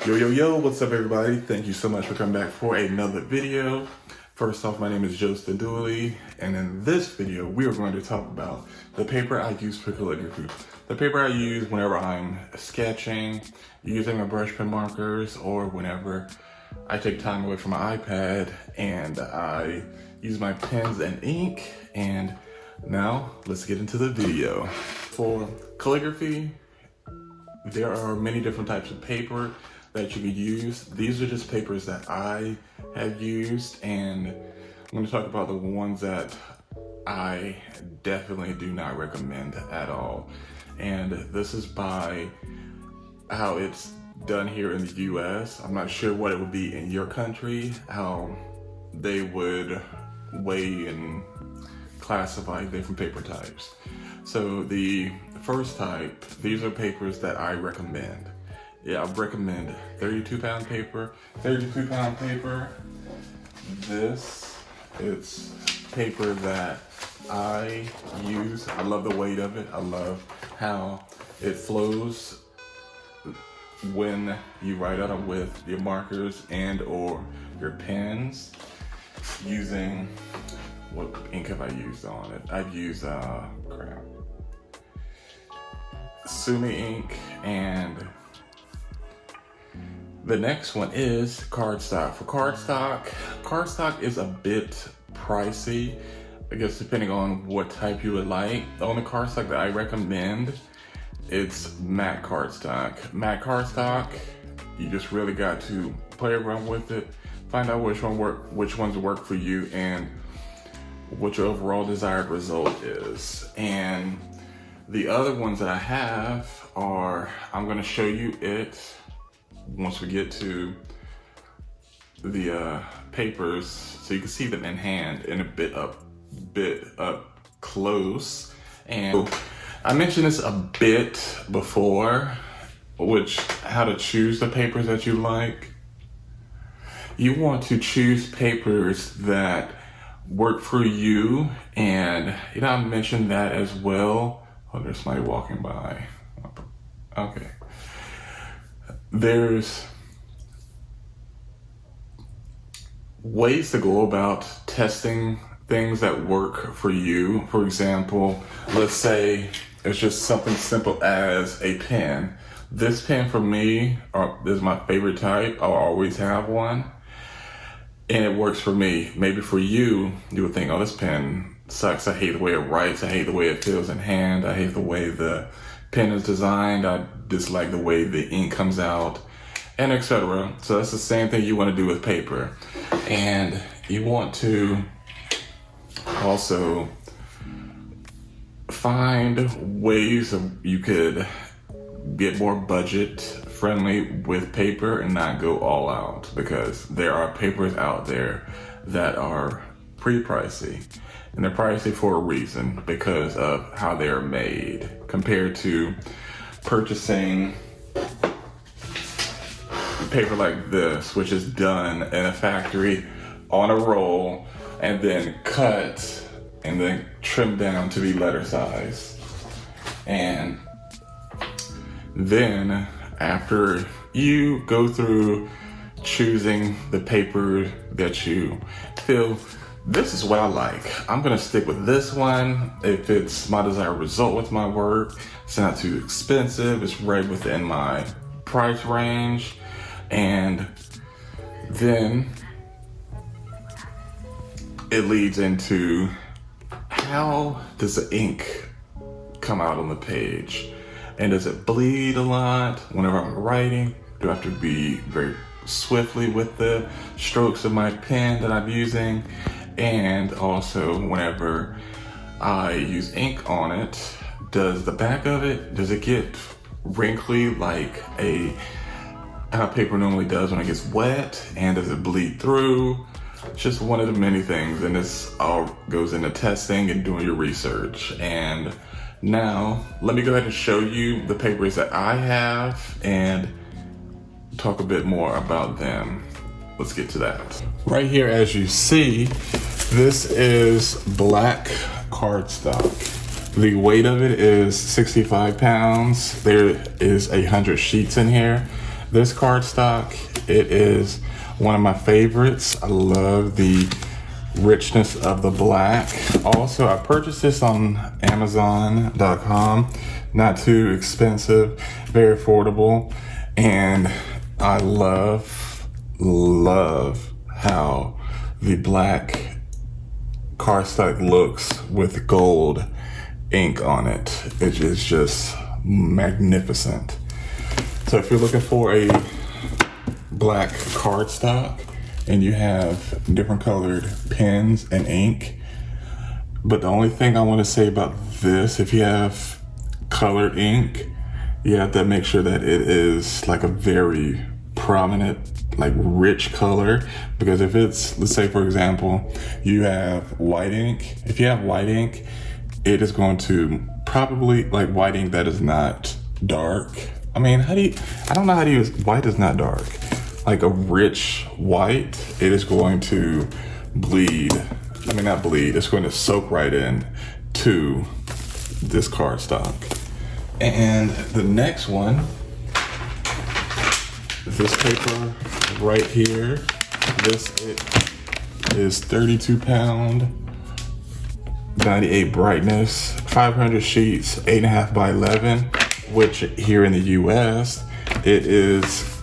Yo, what's up everybody? Thank you so much for coming back for another video. First off, my name is Dooley, and in this video, we are going to talk about the paper I use for calligraphy. The paper I use whenever I'm sketching, using my brush pen markers, or whenever I take time away from my iPad and I use my pens and ink. And now, let's get into the video. For calligraphy, there are many different types of paper that you could use. These are just papers that I have used, and I'm going to talk about the ones that I definitely do not recommend at all. And this is by how it's done here in the US. I'm not sure what it would be in your country, how they would weigh and classify different paper types. So the first type, these are papers that I recommend. Yeah, I recommend 32 pound paper. 32 pound paper, this is paper that I use. I love the weight of it. I love how it flows when you write on it with your markers and or your pens. Using, what ink have I used on it? I've used, Sumi ink, and the next one is cardstock. For cardstock is a bit pricey, I guess, depending on what type you would like. The only cardstock that I recommend, it's matte cardstock. Matte cardstock, you just really got to play around with it, find out which ones work for you and what your overall desired result is. And the other ones that I have are, I'm gonna show you it once we get to the papers, so you can see them in hand and a bit up close. And I mentioned this a bit before, how to choose the papers that you like. You want to choose papers that work for you, and I mentioned that as well. Oh, there's somebody walking by. Okay. There's ways to go about testing things that work for you. For example, let's say it's just something simple as a pen. This pen for me is my favorite type. I'll always have one, and it works for me. Maybe for you, you would think, oh, this pen sucks. I hate the way it writes. I hate the way it feels in hand. I hate the way the pen is designed. I dislike the way the ink comes out, and etc. So that's the same thing you want to do with paper. And you want to also find ways you could get more budget friendly with paper and not go all out, because there are papers out there that are pretty pricey. And they're pricey for a reason, because of how they're made, compared to purchasing paper like this, which is done in a factory on a roll and then cut and then trimmed down to be letter size. And then after you go through choosing the paper that you feel, this is what I like, I'm gonna stick with this one. If it's my desired result with my work, it's not too expensive, it's right within my price range. And then it leads into, how does the ink come out on the page? And does it bleed a lot whenever I'm writing? Do I have to be very swiftly with the strokes of my pen that I'm using? And also, whenever I use ink on it, does the back of it, does it get wrinkly like how paper normally does when it gets wet? And does it bleed through? It's just one of the many things, and this all goes into testing and doing your research. And now, let me go ahead and show you the papers that I have and talk a bit more about them. Let's get to that. Right here, as you see, this is black cardstock. The weight of it is 65 pounds. There is 100 sheets in here. This cardstock, it is one of my favorites. I love the richness of the black. Also, I purchased this on Amazon.com. Not too expensive, very affordable. And I love how the black cardstock looks with gold ink on it. It is just magnificent. So if you're looking for a black cardstock and you have different colored pens and ink, but the only thing I want to say about this, if you have colored ink, you have to make sure that it is like a very prominent, like rich color, because if it's, let's say for example, you have white ink. If you have white ink, it is going to probably, like white ink that is not dark. I mean, I don't know how to use, white is not dark. Like a rich white, it is going to bleed. I mean, not bleed, it's going to soak right in to this cardstock. And the next one, this paper right here, this is 32 pound, 98 brightness, 500 sheets, 8.5 by 11, which here in the US, it is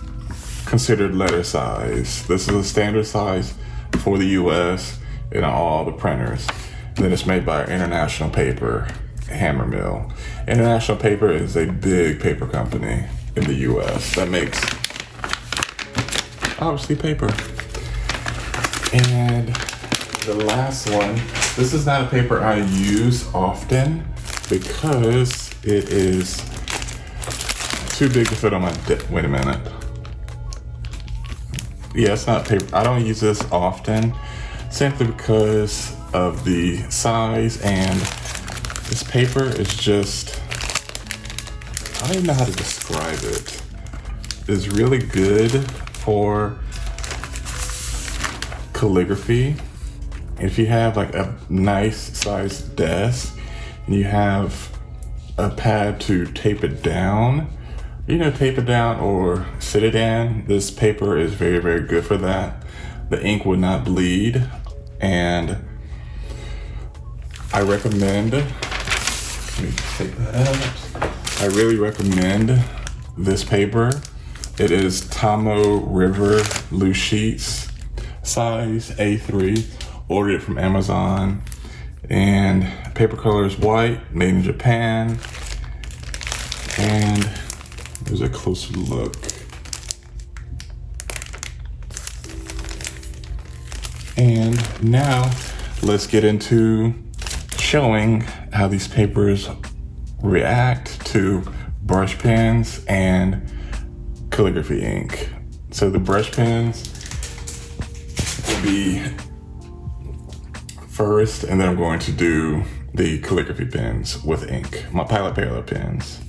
considered letter size. This is a standard size for the US in all the printers. And then it's made by International Paper Hammer Mill. International Paper is a big paper company in the US that makes, obviously, paper. And the last one, this is not a paper I use often because it is too big to fit on my wait a minute. Yeah, it's not paper. I don't use this often simply because of the size, and this paper is just, I don't even know how to describe it. It's really good for calligraphy. If you have like a nice sized desk and you have a pad to tape it down, tape it down or sit it in, this paper is very, very good for that. The ink would not bleed, and I recommend, let me take that out. I really recommend this paper. It is Tomo River loose sheets, size A3. Ordered it from Amazon, and paper color is white, made in Japan. And there's a closer look. And now let's get into showing how these papers react to brush pens and calligraphy ink. So the brush pens will be first, and then I'm going to do the calligraphy pens with ink, my Pilot Parallel pens.